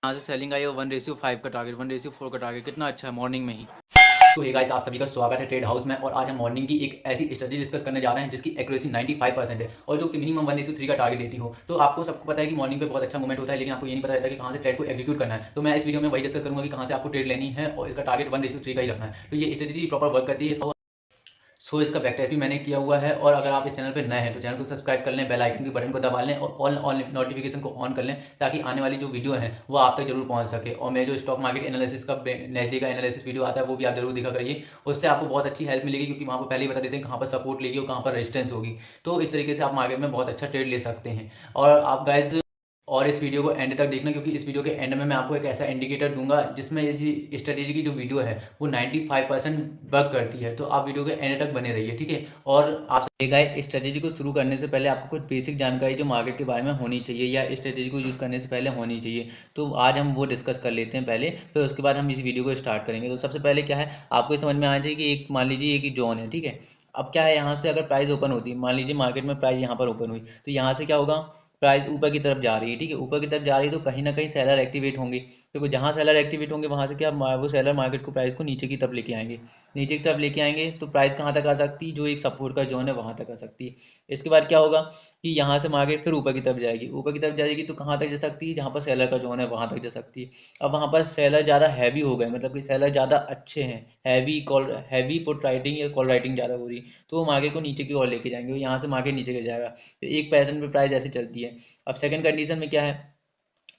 यहाँ से सेलिंग आई है 1:5 का टारगेट, 1:4 का टारगेट, कितना अच्छा है मॉर्निंग में ही। सो हे गाइस, आप सभी का स्वागत है ट्रेड हाउस में। और आज हम मॉर्निंग की एक ऐसी स्ट्रेटजी डिस्कस करने जा रहे हैं जिसकी एक्यूरेसी 95% है और जो कि मिनिमम 1:3 का टारगेट देती हो। तो आपको सबको पता है कि मॉर्निंग पे बहुत अच्छा मूवमेंट होता है, लेकिन आपको ये नहीं पता रहता कि कहाँ से ट्रेड को एग्जीक्यूट करना है। तो मैं इस वीडियो में वही डिस्कस करूंगा कि कहाँ से आपको ट्रेड लेनी है और इसका टारगेट 1:3 का ही रखना है। तो ये स्ट्रेटजी प्रॉपर वर्क करती है। सो इसका बैक टेस्ट भी मैंने किया हुआ है। और अगर आप इस चैनल पर नए हैं तो चैनल को सब्सक्राइब कर लें, बेल आइकन के बटन को दबा लें और ऑल ऑल नोटिफिकेशन को ऑन कर लें, ताकि आने वाली जो वीडियो है वो आप तक जरूर पहुंच सके। और मेरे जो स्टॉक मार्केट एनालिसिस का नेक्स्ट डे का एनालिसिस वीडियो आता है वो भी आप जरूर दिखा करिए। उससे आपको बहुत अच्छी हेल्प मिलेगी, क्योंकि वहाँ पर पहले ही बता देते हैं कहाँ पर सपोर्ट लेगी और कहाँ पर रेजिस्टेंस होगी। तो इस तरीके से आप मार्केट में बहुत अच्छा ट्रेड ले सकते हैं। और आप गाइज और इस वीडियो को एंड तक देखना, क्योंकि इस वीडियो के एंड में मैं आपको एक ऐसा इंडिकेटर दूंगा जिसमें इस स्ट्रेटेजी की जो वीडियो है वो 95% वर्क करती है। तो आप वीडियो के एंड तक बने रहिए, ठीक है। और आप गाइस, स्ट्रेटेजी को शुरू करने से पहले आपको कुछ बेसिक जानकारी जो मार्केट के बारे में होनी चाहिए या स्ट्रेटेजी को यूज़ करने से पहले होनी चाहिए, तो आज हम वो डिस्कस कर लेते हैं पहले, फिर उसके बाद हम इस वीडियो को स्टार्ट करेंगे। तो सबसे पहले क्या है, आपको ये समझ में आना चाहिए कि एक मान लीजिए एक जोन है, ठीक है। अब क्या है, यहाँ से अगर प्राइस ओपन होती है, मान लीजिए मार्केट में प्राइस यहाँ पर ओपन हुई, तो यहाँ से क्या होगा, प्राइस ऊपर की तरफ जा रही है, ठीक है। ऊपर की तरफ जा रही है तो कहीं ना कहीं सेलर एक्टिवेट होंगे। तो जहाँ सेलर एक्टिवेट होंगे वहाँ से क्या, वो सेलर मार्केट को, प्राइस को नीचे की तरफ लेके आएंगे। नीचे की तरफ लेके आएंगे तो प्राइस कहाँ तक आ सकती है, जो एक सपोर्ट का जोन है वहाँ तक आ सकती है। इसके बाद क्या होगा कि यहाँ से मार्केट फिर ऊपर की तरफ जाएगी, ऊपर की तरफ जाएगी तो कहाँ तक जा सकती है, जहाँ पर सेलर का जोन है वहाँ तक जा सकती है। अब वहाँ पर सेलर ज़्यादा हैवी हो गए, मतलब कि सेलर ज़्यादा अच्छे हैं, हैवी पुट राइटिंग या कॉल राइटिंग ज़्यादा हो रही है, तो वो मार्केट को नीचे की ओर लेके जाएंगे, यहाँ से मार्केट नीचे गिर जाएगा। तो एक पैटर्न पे प्राइस ऐसे चलती है। अब सेकंड कंडीशन में क्या है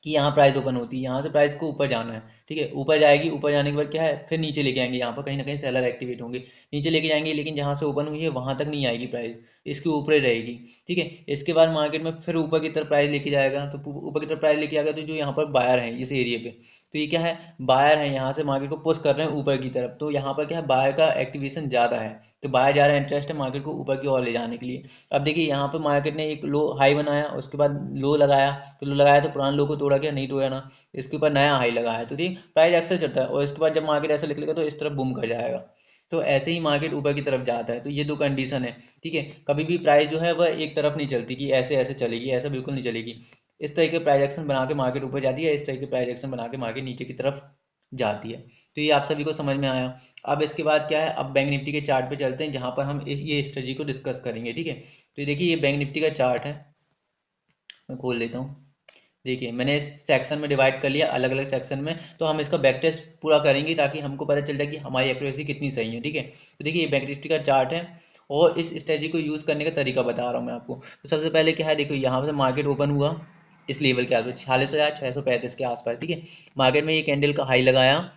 कि यहाँ प्राइस ओपन होती है, यहाँ से प्राइस को ऊपर जाना है, ठीक है। ऊपर जाएगी, ऊपर जाने के बाद क्या है, फिर नीचे लेके आएंगे, यहाँ पर कहीं ना कहीं सेलर एक्टिवेट होंगे, नीचे लेके जाएंगे, लेकिन जहाँ से ओपन हुई है वहाँ तक नहीं आएगी प्राइस, इसके ऊपर ही रहेगी, ठीक है। इसके बाद मार्केट में फिर ऊपर की तरफ प्राइस लेके जाएगा, तो ऊपर की तरफ प्राइस लेके आएगा तो जो यहाँ पर बायर है इस एरिया पे, तो ये क्या है, बायर है, यहाँ से मार्केट को पुश कर रहे हैं ऊपर की तरफ, तो यहाँ पर क्या है, बायर का एक्टिवेशन ज़्यादा है, तो बायर ज़्यादा इंटरेस्ट है मार्केट को ऊपर की ओर ले जाने के लिए। अब देखिए यहाँ पे मार्केट ने एक लो हाई बनाया, उसके बाद लो लगाया, तो लो लगाया तो पुराने लो को तोड़ा, क्या नहीं तोड़ा ना, इसके ऊपर नया हाई लगाया, तो ठीक प्राइस अक्सर चढ़ता है, और इसके बाद जब मार्केट ऐसा निकलेगा तो इस तरफ बूम कर जाएगा। तो ऐसे ही मार्केट ऊपर की तरफ जाता है। तो ये दो कंडीशन है, ठीक है। कभी भी प्राइस जो है वह एक तरफ नहीं चलती कि ऐसे ऐसे चलेगी, ऐसा बिल्कुल नहीं चलेगी। इस तरह के प्राइस एक्शन बना के मार्केट ऊपर जाती है, इस तरह के प्राइस एक्शन बना के मार्केट नीचे की तरफ जाती है। तो ये आप सभी को समझ में आया। अब इसके बाद क्या है, अब बैंक निफ्टी के चार्ट पे चलते हैं, जहां पर हम ये स्ट्रेटजी को डिस्कस करेंगे, ठीक है। तो ये देखिए, ये बैंक निफ्टी का चार्ट है, मैं खोल लेता हूँ। देखिए, मैंने इस सेक्शन में डिवाइड कर लिया, अलग अलग सेक्शन में। तो हम इसका बैक टेस्ट पूरा करेंगे ताकि हमको पता चल जाए कि हमारी एक्यूरेसी कितनी सही है, ठीक है। तो देखिए, ये बैंक निफ्टी का चार्ट है और इस स्ट्रेटजी को यूज़ करने का तरीका बता रहा हूँ मैं आपको। तो सबसे पहले क्या है, देखो यहाँ से मार्केट ओपन हुआ इस लेवल के आसपास, 46,635 के आसपास, ठीक है। मार्केट में ये कैंडल का हाई लगाया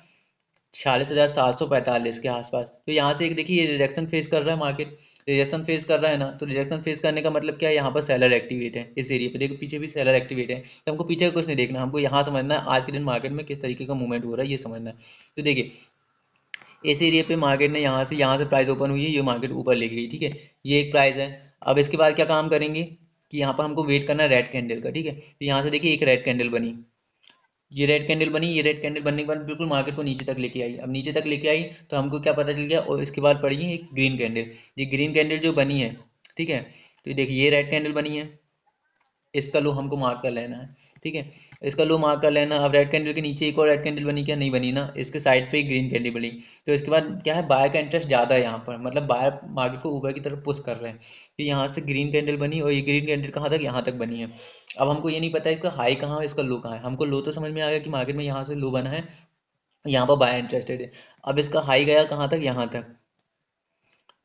46,745 के आसपास। तो यहाँ से एक देखिए, ये रिजेक्शन फेस कर रहा है मार्केट, रिजेक्शन फेस कर रहा है ना, तो रिजेक्शन फेस करने का मतलब क्या है, यहाँ पर सेलर एक्टिवेट है, इस एरिया पे देखो पीछे भी सेलर एक्टिवेट है। तो हमको पीछे का कुछ नहीं देखना, हमको यहाँ समझना है आज के दिन मार्केट में किस तरीके का मूवमेंट हो रहा है, ये समझना है। तो देखिए, इस एरिया पे मार्केट ने यहाँ से प्राइस ओपन हुई है, ये मार्केट ऊपर ले गई, ठीक है। ये एक प्राइस है। अब इसके बाद क्या काम करेंगे कि यहाँ पर हमको वेट करना है रेड कैंडल का, ठीक है। तो यहाँ से देखिए एक रेड कैंडल बनी, ये रेड कैंडल बनी, ये रेड कैंडल बनने के बाद बिल्कुल मार्केट को नीचे तक लेके आई। अब नीचे तक लेके आई तो हमको क्या पता चल गया, और इसके बाद पड़ी है एक ग्रीन कैंडल। ये ग्रीन कैंडल जो बनी है, ठीक है, तो देखिए ये रेड कैंडल बनी है, इसका लो हमको मार्क कर लेना है, ठीक है। इसका लो मार्क कर लेना। अब रेड कैंडल के नीचे एक और रेड कैंडल बनी, क्या नहीं बनी ना, इसके साइड पे एक ग्रीन कैंडल बनी। तो इसके बाद क्या है, बायर का इंटरेस्ट ज़्यादा है यहाँ पर, मतलब बायर मार्केट को ऊपर की तरफ पुश कर रहे हैं। तो यहाँ से ग्रीन कैंडल बनी, और ये ग्रीन कैंडल कहाँ तक, यहाँ तक बनी है। अब हमको ये नहीं पता है इसका हाई कहाँ है, इसका लो कहाँ है। हमको लो तो समझ में आ गया कि मार्केट में यहाँ से लो बना है, यहाँ पर बायर इंटरेस्टेड है। अब इसका हाई गया कहाँ तक, यहाँ तक,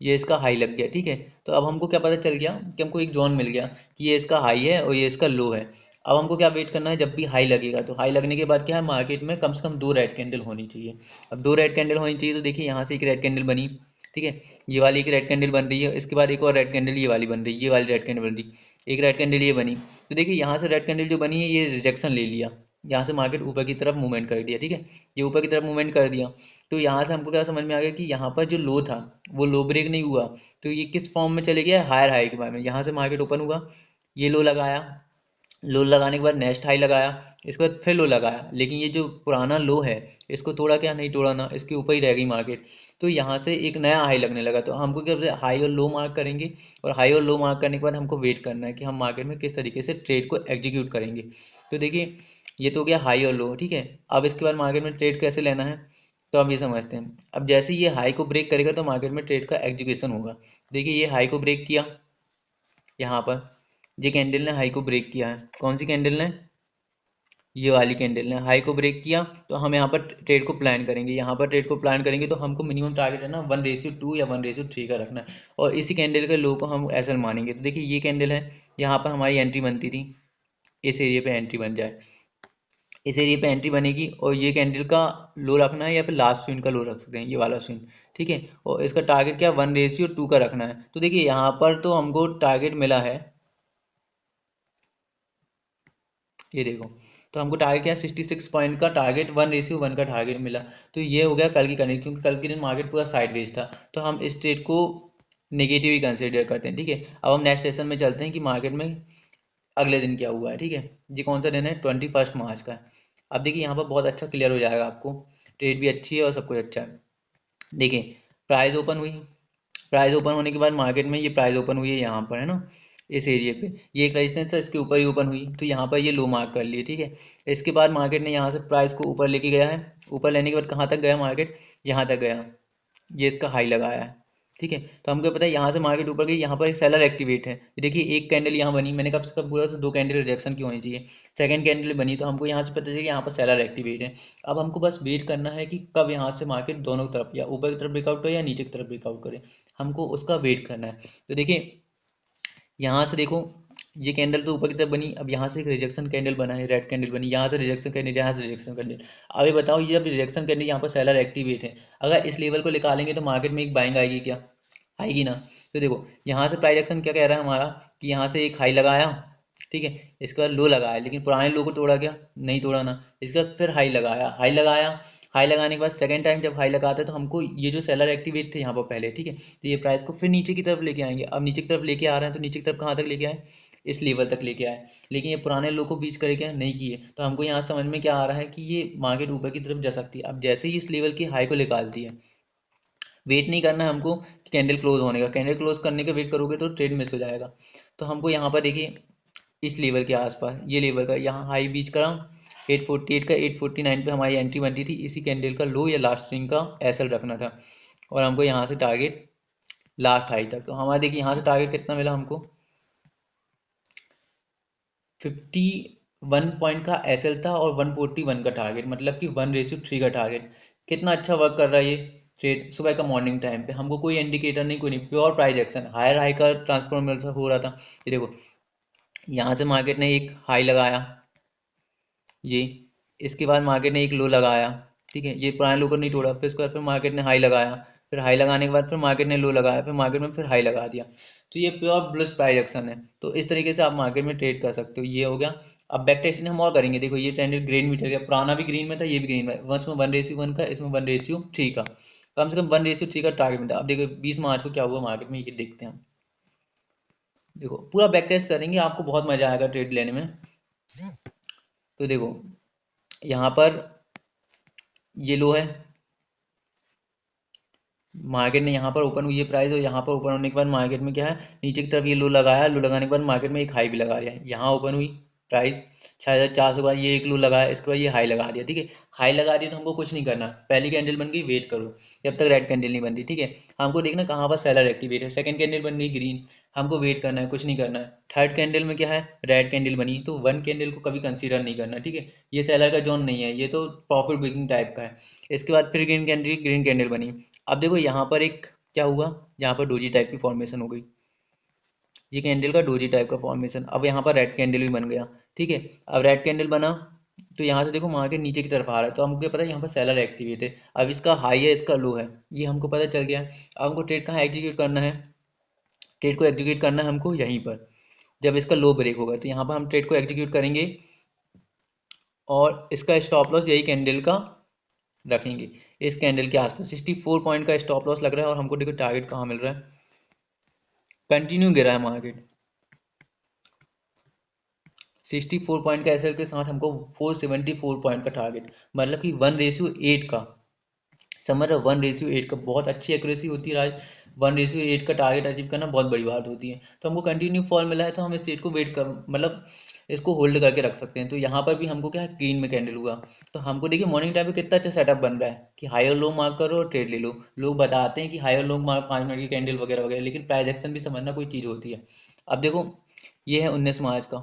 ये इसका हाई लग गया, ठीक है। तो अब हमको क्या पता चल गया कि हमको एक जोन मिल गया कि ये इसका हाई है और ये इसका लो है। अब हमको क्या वेट करना है, जब भी हाई लगेगा तो हाई लगने के बाद क्या है, मार्केट में कम से कम दो रेड कैंडल होनी चाहिए। अब दो रेड कैंडल होनी चाहिए, तो देखिए यहाँ से एक रेड कैंडल बनी, ठीक है। ये वाली एक रेड कैंडल बन रही है, इसके बाद एक और रेड कैंडल ये वाली बन रही है, ये वाली रेड कैंडल बन रही, एक रेड कैंडल ये बनी। तो देखिए यहाँ से रेड कैंडल जो बनी है ये रिजेक्शन ले लिया, यहाँ से मार्केट ऊपर की तरफ मूवमेंट कर दिया, ठीक है। ये ऊपर की तरफ मूवमेंट कर दिया। तो यहाँ से हमको क्या समझ में आ गया कि यहाँ पर जो लो था वो लो ब्रेक नहीं हुआ, तो ये किस फॉर्म में चले गया, हायर हाई के बारे में। यहाँ से मार्केट ओपन हुआ, ये लो लगाया, लो लगाने के बाद नेक्स्ट हाई लगाया, इसके बाद फिर लो लगाया, लेकिन ये जो पुराना लो है इसको तोड़ा, क्या नहीं तोड़ा ना, इसके ऊपर ही रह गई मार्केट। तो यहाँ से एक नया हाई लगने लगा, तो हमको क्या, हाई और लो मार्क करेंगे, और हाई और लो मार्क करने के बाद हमको वेट करना है कि हम मार्केट में किस तरीके से ट्रेड को एग्जीक्यूट करेंगे। तो देखिए, ये तो हो गया हाई और लो, ठीक है। अब इसके बाद मार्केट में ट्रेड कैसे लेना है तो अब ये समझते हैं। अब जैसे ये हाई को ब्रेक करेगा तो मार्केट में ट्रेड का एग्जीक्यूशन होगा। देखिए ये हाई को ब्रेक किया, यहाँ पर ये कैंडल ने हाई को ब्रेक किया है। कौन सी कैंडल ने? ये वाली कैंडल ने हाई को ब्रेक किया। तो हम यहाँ पर ट्रेड को प्लान करेंगे, यहाँ पर ट्रेड को प्लान करेंगे तो हमको मिनिमम टारगेट है ना 1:2 या 1:3 का रखना है, और इसी कैंडल के लो को हम एसएल मानेंगे। तो देखिए ये कैंडल है, यहाँ पर हमारी एंट्री बनती थी, इस एरिया पे एंट्री बन जाए, इस एरिया पे एंट्री बनेगी, और ये कैंडल का लो रखना है या फिर लास्ट स्विंग का लो रख सकते हैं, ये वाला स्विंग, ठीक है। और इसका टारगेट क्या 1:2 का रखना है। तो देखिए यहाँ पर तो हमको टारगेट मिला है, ये देखो, तो हमको टारगेट क्या है 66 पॉइंट का टारगेट, 1:1 का टारगेट मिला। तो ये हो गया कल की कंडीशन, क्योंकि कल के दिन मार्केट पूरा साइडवेज था, तो हम इस ट्रेड को नेगेटिव ही कंसिडर करते हैं, ठीक है। अब हम नेक्स्ट सेशन में चलते हैं कि मार्केट में अगले दिन क्या हुआ है, ठीक है। ये कौन सा दिन है? 21 मार्च का है। अब देखिए यहाँ पर बहुत अच्छा क्लियर हो जाएगा आपको, ट्रेड भी अच्छी है और सब कुछ अच्छा है। देखिए प्राइस ओपन हुई, प्राइस ओपन होने के बाद मार्केट में ये प्राइस ओपन हुई है यहाँ पर, है ना, इस एरिया पे ये एक रेजिस्टेंस है, इसके ऊपर ही ओपन हुई, तो यहाँ पर ये लो मार्क कर लिए, ठीक है। इसके बाद मार्केट ने यहाँ से प्राइस को ऊपर लेके गया है, ऊपर लेने के बाद कहाँ तक गया मार्केट? यहाँ तक गया, ये इसका हाई लगाया है, ठीक है। तो हमको पता है यहाँ से मार्केट ऊपर गई, यहाँ पर एक सेलर एक्टिवेट है। देखिए एक कैंडल यहाँ बनी, मैंने कब से कब बोला था 2 कैंडल रिजेक्शन की होनी चाहिए, सेकंड कैंडल बनी, तो हमको यहाँ से पता चला कि यहाँ पर सेलर एक्टिवेट है। अब हमको बस वेट करना है कि कब यहाँ से मार्केट दोनों तरफ, या ऊपर की तरफ ब्रेकआउट करे या नीचे की तरफ ब्रेकआउट करे, हमको उसका वेट करना है। तो देखिए यहाँ से देखो, ये कैंडल तो ऊपर की तरफ बनी, अब यहाँ से एक रिजेक्शन कैंडल बना है, रेड कैंडल बनी, यहाँ से रिजेक्शन कैंडल, यहाँ से रिजेक्शन कैंडल। अब ये बताओ, ये जब रिजेक्शन कैंडल यहाँ पर सेलर एक्टिवेट है, अगर इस लेवल को निकालेंगे तो मार्केट में एक बाइंग आएगी क्या? आएगी ना। तो देखो यहाँ से प्राइस एक्शन क्या कह रहा है हमारा, कि यहाँ से एक हाई लगाया, ठीक है, इसके बाद लो लगाया, लेकिन पुराने लो को तोड़ा क्या? नहीं तोड़ा ना। इसके बाद फिर हाई लगाया, हाई लगाया, हाई लगाने के बाद सेकंड टाइम जब हाई लगाते हैं तो हमको ये जो सेलर एक्टिवेट थे यहाँ पर पहले, ठीक है, तो ये प्राइस को फिर नीचे की तरफ लेके आएंगे। अब नीचे की तरफ लेके आ रहे हैं तो नीचे की तरफ कहाँ तक लेके आए? इस लेवल तक लेके आए, लेकिन ये पुराने लो को बीच करे क्या? नहीं किए। तो हमको यहाँ समझ में क्या आ रहा है कि ये मार्केट ऊपर की तरफ जा सकती है। अब जैसे ही इस लेवल की हाई को निकालती है, वेट नहीं करना है हमको कि कैंडल क्लोज होने का, कैंडल क्लोज करने का वेट करोगे तो ट्रेड मिस हो जाएगा। तो हमको यहाँ पर देखिए इस लेवल के आसपास, ये लेवल का यहाँ हाई बीच करा 848 का, 849 पे हमारी एंट्री बनती थी, इसी कैंडल का लो या लास्ट स्विंग का एसएल रखना था, और हमको यहाँ से टारगेट लास्ट हाई तक। तो हमारा देखिए यहाँ से टारगेट कितना मिला हमको, 51 पॉइंट का एसएल था और 141 का टारगेट, मतलब कि 1:3 का टारगेट। कितना अच्छा वर्क कर रहा है ये ट्रेड सुबह का मॉर्निंग टाइम पे, हमको कोई इंडिकेटर नहीं, कोई नहीं, pure price action, higher high का ट्रांसफॉर्मर हो रहा था। ये देखो यहाँ से मार्केट ने एक हाई लगाया, ये, इसके बाद मार्केट ने एक लो लगाया, ठीक है, ये पुराने लो को नहीं तोड़ा, फिर उसके बाद फिर मार्केट ने हाई लगाया, फिर हाई लगाने के बाद फिर मार्केट ने लो लगाया, फिर मार्केट में फिर हाई लगा दिया। तो ये प्योर बुलिश प्राइस एक्शन है। तो इस तरीके से आप मार्केट में ट्रेड कर सकते हो, ये हो गया। अब बैक टेस्टिंग हम और करेंगे। देखो ये ट्रेंडेड ग्रीन में चल गया, पुराना भी ग्रीन में था, ये भी ग्रीन में, वंस में 1:1 का, इसमें 1:3 का, कम से कम 1:3 का टारगेट मिलता है। अब देखो 20 मार्च को क्या हुआ मार्केट में, ये देखते हैं हम। देखो पूरा बैक टेस्ट करेंगे, आपको बहुत मजा आएगा ट्रेड लेने में। तो देखो यहाँ पर ये लो है, मार्केट ने यहाँ पर ओपन हुई है प्राइस, और यहाँ पर ओपन होने के बाद मार्केट में क्या है, नीचे की तरफ ये लो लगाया, लो लगाने के बाद मार्केट में एक हाई भी लगा दिया, यहाँ ओपन हुई प्राइस 6400 का, ये एक लो लगाया, इसके बाद ये हाई लगा दिया, ठीक है। हाई लगा दिया तो हमको कुछ नहीं करना, पहली कैंडल बन गई, वेट करो जब तक रेड कैंडल नहीं बनती, ठीक है। हमको देखना कहाँ पर सेलर एक्टिवेट है, सेकंड कैंडल बन गई ग्रीन, हमको वेट करना है, कुछ नहीं करना है। थर्ड कैंडल में क्या है, रेड कैंडल बनी, तो वन कैंडल को कभी कंसीडर नहीं करना, ठीक है, ये सेलर का जोन नहीं है, ये तो प्रॉफिट बुकिंग टाइप का है। इसके बाद फिर ग्रीन कैंडल बनी। अब देखो यहाँ पर एक क्या हुआ, यहाँ पर डोजी टाइप की फॉर्मेशन हो गई, ये कैंडल का डोजी टाइप का फॉर्मेशन। अब यहाँ पर रेड कैंडल भी बन गया, ठीक है। अब रेड कैंडल बना तो यहाँ से देखो मार्केट नीचे की तरफ आ रहा है, तो हमको क्या पता है यहाँ पर सेलर एक्टिवेट है। अब इसका हाई है, इसका लो है, ये हमको पता चल गया है। अब हमको ट्रेड कहाँ एग्जीक्यूट करना है, ट्रेड को एग्जीक्यूट करना है हमको यहीं पर, जब इसका लो ब्रेक होगा तो यहाँ पर हम ट्रेड को एग्जीक्यूट करेंगे, और इसका स्टॉप लॉस यही कैंडल का रखेंगे, इस कैंडल के आसपास 64 पॉइंट का स्टॉप लॉस लग रहा है। और हमको देखो टारगेट कहाँ मिल रहा है, कंटिन्यू गिरा है मार्केट 64 पॉइंट का एसएल के साथ, हमको 474 पॉइंट का टारगेट, मतलब कि 1:8 का, समझ रहे हो, 1:8 का, बहुत अच्छी एक्यूरेसी होती है राज। 1:8 का टारगेट अचीव करना बहुत बड़ी बात होती है। तो हमको कंटिन्यू फॉल मिला है, तो हम इस ट्रेड को वेट कर, मतलब इसको होल्ड करके रख सकते हैं। तो यहाँ पर भी हमको क्या है, ग्रीन में कैंडल हुआ। तो हमको देखिए मॉर्निंग टाइम पे कितना अच्छा सेटअप बन रहा है कि हाई और लो मार्क करो और ट्रेड ले लो। लोग बताते हैं कि हाई और लो मार्क 5 मिनट की कैंडल वगैरह वगैरह, लेकिन प्राइस एक्शन भी समझना कोई चीज़ होती है। अब देखो ये है 19 मार्च का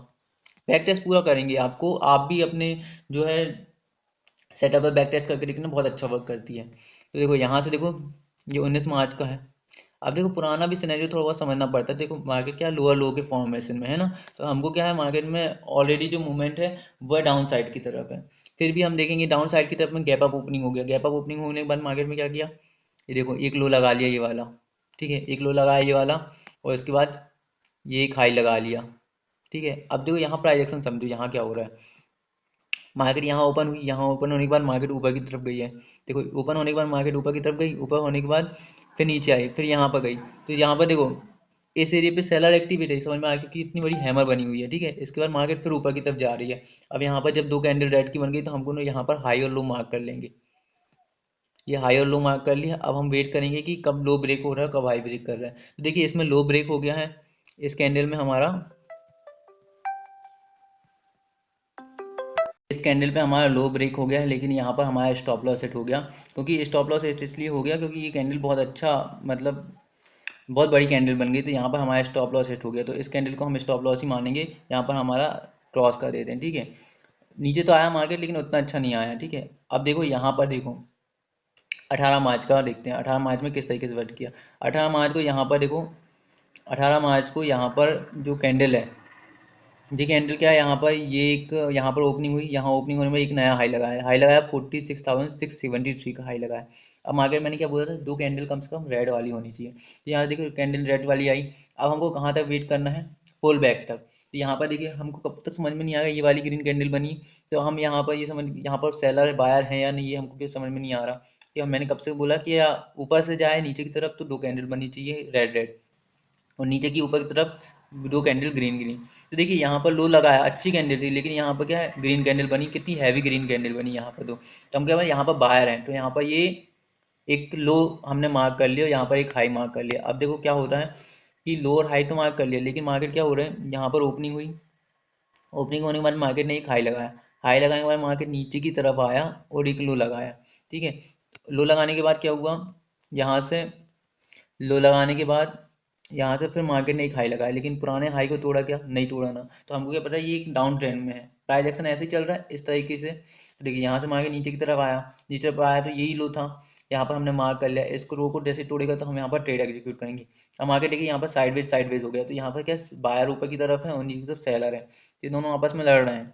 बैक टेस्ट पूरा करेंगे। आपको आप भी अपने जो है सेटअप पर बैक टेस्ट करके देखना, बहुत अच्छा वर्क करती है। तो देखो यहाँ से देखो ये 19 मार्च का है। अब देखो पुराना भी सिनेरियो थोड़ा बहुत समझना पड़ता है। देखो मार्केट क्या है, लोअर लो के फॉर्मेशन में है ना। तो हमको क्या है, मार्केट में ऑलरेडी जो मूवमेंट है वह डाउन साइड की तरफ है। फिर भी हम देखेंगे डाउन साइड की तरफ में गैप अप ओपनिंग हो गया। गैप अप ओपनिंग होने के बाद मार्केट में क्या किया, ये देखो एक लो लगा लिया ये वाला, ठीक है, एक लो लगाया ये वाला, और इसके बाद ये एक हाई लगा लिया, ठीक है। अब देखो यहाँ प्राइस एक्शन समझो, यहाँ क्या हो रहा है, मार्केट यहाँ ओपन हुई, यहाँ ओपन होने के बाद मार्केट ऊपर की तरफ गई है। देखो ओपन होने के बाद मार्केट ऊपर की तरफ गई, ऊपर होने के बाद फिर नीचे आई, फिर यहाँ पर गई। तो यहाँ पर देखो इस एरिया पे सेलर एक्टिविटी है, समझ में आ गया कि इतनी बड़ी हैमर बनी हुई है, ठीक है। इसके बाद मार्केट फिर ऊपर की तरफ जा रही है। अब यहाँ पर जब दो कैंडल रेड की बन गई तो हमको ना यहाँ पर हाई और लो मार्क कर लेंगे। ये हाई और लो मार्क कर लिया। अब हम वेट करेंगे कि कब लो ब्रेक हो रहा है, कब हाई ब्रेक कर रहा है। तो देखिए इसमें लो ब्रेक हो गया है इस कैंडल में हमारा, इस कैंडल पे हमारा लो ब्रेक हो गया है, लेकिन यहाँ पर हमारा स्टॉप लॉस सेट हो गया। क्योंकि स्टॉप लॉस सेट इसलिए हो गया क्योंकि ये कैंडल बहुत अच्छा, मतलब बहुत बड़ी कैंडल बन गई। तो यहाँ पर हमारा स्टॉप लॉस सेट हो गया, तो इस कैंडल को हम स्टॉप लॉस ही मानेंगे। यहाँ पर हमारा क्रॉस कर देते हैं, ठीक है। नीचे तो आया मार्केट लेकिन उतना अच्छा नहीं आया, ठीक है। अब देखो यहाँ पर देखो 18 मार्च का देखते हैं, 18 मार्च में किस तरीके से वर्क किया। 18 मार्च को यहाँ पर देखो, 18 मार्च को यहाँ पर जो कैंडल है, जी कैंडल क्या है, यहाँ पर ये एक यहाँ पर ओपनिंग हुई, यहाँ ओपनिंग होने में एक नया हाई लगाया, हाई लगाया 46,673 का हाई लगाया। अब मार्केट मैंने क्या बोला था, दो कैंडल कम से कम रेड वाली होनी चाहिए। तो यहाँ देखिए कैंडल रेड वाली आई। अब हमको कहाँ तक वेट करना है, पुल बैक तक। तो यहाँ पर देखिए हमको कब तक समझ में नहीं आएगा, ये वाली ग्रीन कैंडल बनी तो हम यहाँ पर ये समझ, यहाँ पर सेलर बायर है या नहीं, ये हमको कुछ समझ में नहीं आ रहा। कि मैंने कब से बोला कि या ऊपर से जाए नीचे की तरफ तो दो कैंडल बननी चाहिए रेड रेड, और नीचे की ऊपर की तरफ दो कैंडल ग्रीन ग्रीन। तो देखिए यहाँ पर लो लगाया, अच्छी कैंडल थी, लेकिन यहाँ पर क्या है, ग्रीन कैंडल बनी, कितनी हैवी ग्रीन कैंडल बनी यहाँ पर। तो हम क्या यहाँ पर बाहर हैं, तो यहाँ पर ये एक लो हमने मार्क कर लिया, यहाँ पर एक हाई मार्क कर लिया। अब देखो क्या होता है कि लो और हाई तो मार्क कर लिया, लेकिन मार्केट क्या हो रहा है, यहाँ पर ओपनिंग हुई, ओपनिंग होने के बाद मार्केट ने एक हाई लगाया, हाई लगाने के बाद मार्केट नीचे की तरफ आया और एक लो लगाया, ठीक है। लो लगाने के बाद क्या हुआ, यहाँ से लो लगाने के बाद यहाँ से फिर मार्केट ने एक हाई लगाया, लेकिन पुराने हाई को तोड़ा क्या, नहीं तोड़ा ना। तो हमको क्या पता है ये एक डाउन ट्रेंड में है, प्राइस एक्शन ऐसे ही चल रहा है इस तरीके से। तो देखिए यहाँ से मार्केट नीचे की तरफ आया, नीचे पर आया तो यही लो था, यहाँ पर हमने मार्क कर लिया। इसको रो को जैसे तोड़ेगा तो हम यहाँ पर ट्रेड एग्जीक्यूट करेंगे। अब मार्केट देखिए यहाँ पर साइडवेज हो गया, तो यहाँ पर क्या बायर ऊपर की तरफ है और नीचे की तरफ सेलर है, ये दोनों आपस में लड़ रहे हैं।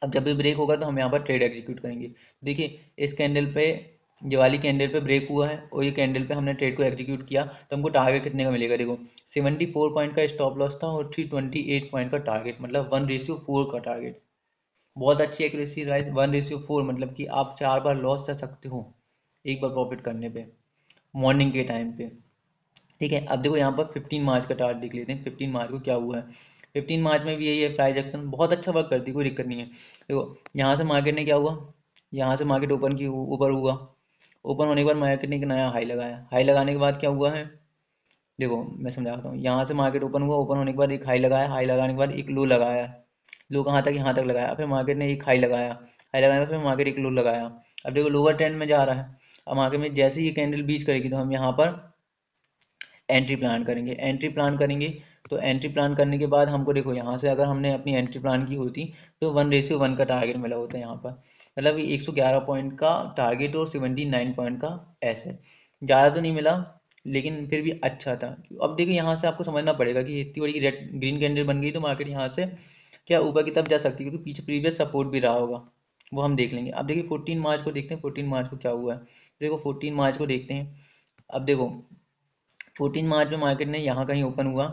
अब जब भी ब्रेक होगा तो हम यहाँ पर ट्रेड एग्जीक्यूट करेंगे। देखिए इस कैंडल पे, ये वाली कैंडल पे ब्रेक हुआ है और ये कैंडल पे हमने ट्रेड को एग्जीक्यूट किया, तो हमको टारगेट कितने का मिलेगा, देखो 74 पॉइंट का स्टॉप लॉस था और 328 पॉइंट का टारगेट, मतलब 1:4 का टारगेट। बहुत अच्छी एक्यूरेसी राइज, 1:4 मतलब कि आप 4 बार लॉस कर सकते हो एक बार प्रॉफिट करने पे, मॉर्निंग के टाइम पे, ठीक है। अब देखो यहाँ पर 15 मार्च का टारगेट देख लेते हैं, 15 मार्च को क्या हुआ है। 15 मार्च में भी यही है, प्राइस एक्शन बहुत अच्छा वर्क करती है, कोई दिक्कत नहीं है। देखो यहाँ से मार्केट ने क्या हुआ, यहाँ से मार्केट ओपन की ऊपर हुआ, ओपन होने के बाद मार्केट ने एक नया हाई लगाया, हाई लगाने के बाद क्या हुआ है, देखो मैं समझाता हूँ। यहाँ से मार्केट ओपन हुआ, ओपन होने के बाद एक हाई लगाया, हाई लगाने के बाद एक लो लगाया, लो कहाँ तक, यहाँ तक लगाया। फिर मार्केट ने एक हाई लगाया, हाई लगाने के बाद फिर मार्केट एक लो लगाया। अब देखो लोअर ट्रेंड में जा रहा है। अब मार्केट में जैसे ही ये कैंडल बीच करेगी तो हम यहाँ पर एंट्री प्लान करेंगे, एंट्री प्लान करेंगे। तो एंट्री प्लान करने के बाद हमको देखो यहाँ से अगर हमने अपनी एंट्री प्लान की होती तो 1:1 का टारगेट मिला होता है यहाँ पर, मतलब 111 पॉइंट का टारगेट और 79 पॉइंट का ऐसे, ज़्यादा तो नहीं मिला लेकिन फिर भी अच्छा था। अब देखिए यहाँ से आपको समझना पड़ेगा कि इतनी बड़ी रेड ग्रीन कैंडल बन गई तो मार्केट यहाँ से क्या ऊपर की तरफ जा सकती है, क्योंकि पीछे प्रीवियस सपोर्ट भी रहा होगा, वो हम देख लेंगे। अब देखिए 14 मार्च को देखते हैं, 14 मार्च को क्या हुआ है। देखो 14 मार्च को देखते हैं। अब देखो 14 मार्च में मार्केट ने यहाँ कहीं ओपन हुआ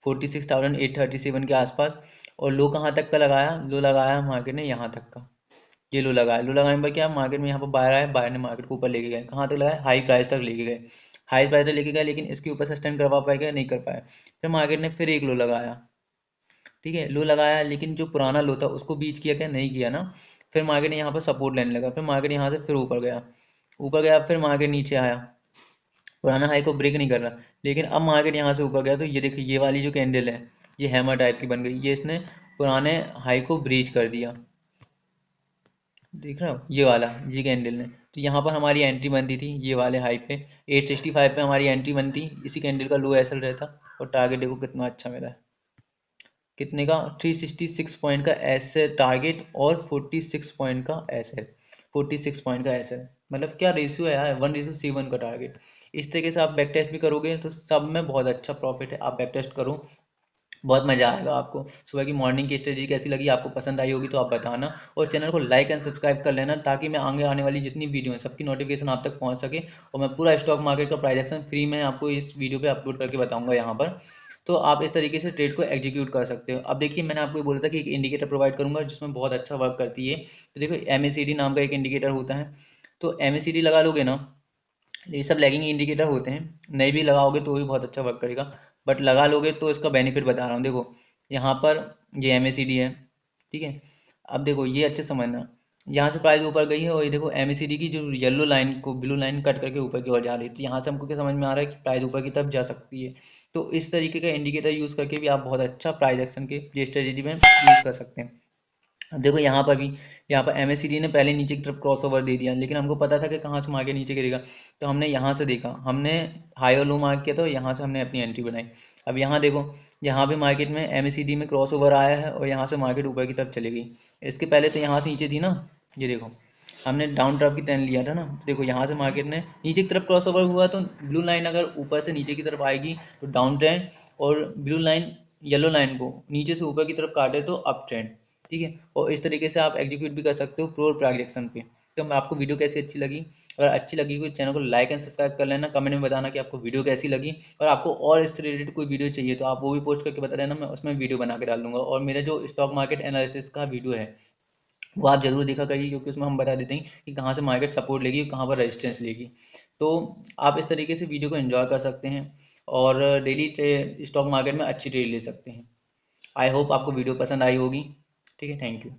46,837 के आसपास, और लो कहाँ तक का लगाया, लो लगाया मार्केट ने यहाँ तक का, ये लो लगाया। लो लगाने पर क्या मार्केट में यहाँ पर बायर आया, बायर ने मार्केट को ऊपर लेके गए, कहाँ तक लगाया, हाई प्राइस तक लेके गए, हाई प्राइस तक लेके गए, लेकिन इसके ऊपर सस्टेन करवा पाएगा, नहीं कर पाया। फिर मार्केट ने फिर एक लो लगाया, ठीक है, लो लगाया, लेकिन जो पुराना लो था उसको बीच किया क्या, नहीं किया ना। फिर मार्केट ने यहाँ पर सपोर्ट लेने लगा, फिर मार्केट यहाँ से फिर ऊपर गया, ऊपर गया, फिर मार्केट नीचे आया, पुराना हाई को ब्रेक नहीं कर रहा। लेकिन अब मार्केट यहाँ से ऊपर गया तो ये देखिए ये वाली जो कैंडल है ये हैमर टाइप की बन गई, ये इसने पुराने हाई को ब्रीच कर दिया, देख रहे हो ये वाला जी कैंडल ने। तो यहाँ पर हमारी एंट्री बनती थी ये वाले हाई पे, 865 पे हमारी एंट्री बनती, इसी कैंडल का लो एसएल रहता, और टारगेट देखो कितना अच्छा मिला है, कितने का 366 पॉइंट का एसएल टारगेट और 46 पॉइंट का एसएल, 46 पॉइंट का एसएल, मतलब क्या रेशियो है यार, 1:7 का टारगेट। इस तरीके से आप बैक टेस्ट भी करोगे तो सब में बहुत अच्छा प्रॉफिट है। आप बैक टेस्ट करो, बहुत मज़ा आएगा आपको। सुबह की मॉर्निंग की स्ट्रेटजी कैसी लगी, आपको पसंद आई होगी तो आप बताना, और चैनल को लाइक एंड सब्सक्राइब कर लेना, ताकि मैं आगे आने वाली जितनी वीडियो है सबकी नोटिफिकेशन आप तक पहुंच सके, और मैं पूरा स्टॉक मार्केट का प्राइस एक्शन फ्री में आपको इस वीडियो पे अपलोड करके बताऊंगा यहाँ पर। तो आप इस तरीके से ट्रेड को एग्जीक्यूट कर सकते हो। अब देखिए मैंने आपको बोला था कि एक इंडिकेटर प्रोवाइड करूंगा जिसमें बहुत अच्छा वर्क करती है। तो देखो MACD नाम का एक इंडिकेटर होता है, तो MACD लगा लोगे ना, ये सब लैगिंग इंडिकेटर होते हैं, नहीं भी लगाओगे तो भी बहुत अच्छा वर्क करेगा, बट लगा लोगे तो इसका बेनिफिट बता रहा हूँ। देखो यहाँ पर ये MACD है, ठीक है। अब देखो ये अच्छे समझना, यहाँ से प्राइस ऊपर गई है, और ये देखो MACD की जो येलो लाइन को ब्लू लाइन कट करके ऊपर की ओर जा रही है, तो यहाँ से हमको क्या समझ में आ रहा है कि प्राइस ऊपर की तरफ जा सकती है। तो इस तरीके का इंडिकेटर यूज़ करके भी आप बहुत अच्छा प्राइस एक्शन के स्ट्रेटेजी में यूज़ कर सकते हैं। अब देखो यहाँ पर भी, यहाँ पर MACD ने पहले नीचे की तरफ क्रॉस ओवर दे दिया, लेकिन हमको पता था कि कहाँ से मार्केट नीचे गिरेगा, तो हमने यहाँ से देखा, हमने हाई और लो मार्क किया, तो यहाँ से हमने अपनी एंट्री बनाई। अब यहाँ देखो, यहाँ भी मार्केट में MACD में क्रॉस ओवर आया है, और यहाँ से मार्केट ऊपर की तरफ चली गई। इसके पहले तो यहाँ से नीचे थी ना, ये देखो हमने डाउन ट्रफ की ट्रेंड लिया था ना, देखो यहाँ से मार्केट ने नीचे की तरफ क्रॉस ओवर हुआ, तो ब्लू लाइन अगर ऊपर से नीचे की तरफ आएगी तो डाउन ट्रेंड, और ब्लू लाइन येलो लाइन को नीचे से ऊपर की तरफ काटे तो अप ट्रेंड, ठीक है। और इस तरीके से आप एग्जीक्यूट भी कर सकते हो प्योर प्राइजेक्शन पे। तो मैं आपको वीडियो कैसी अच्छी लगी, अगर अच्छी लगी कोई चैनल को लाइक एंड सब्सक्राइब कर लेना, कमेंट में बताना कि आपको वीडियो कैसी लगी, और आपको और इससे रिलेटेड कोई वीडियो चाहिए तो आप वो भी पोस्ट करके बता देना, मैं उसमें वीडियो बना के डाल दूंगा। और मेरा जो स्टॉक मार्केट एनालिसिस का वीडियो है वो आप जरूर देखा करिए, क्योंकि उसमें हम बता देते हैं कि कहाँ से मार्केट सपोर्ट लेगी, कहाँ पर रेजिस्टेंस लेगी। तो आप इस तरीके से वीडियो को एंजॉय कर सकते हैं, और डेली स्टॉक मार्केट में अच्छी ट्रेड ले सकते हैं। आई होप आपको वीडियो पसंद आई होगी, ठीक है, थैंक यू।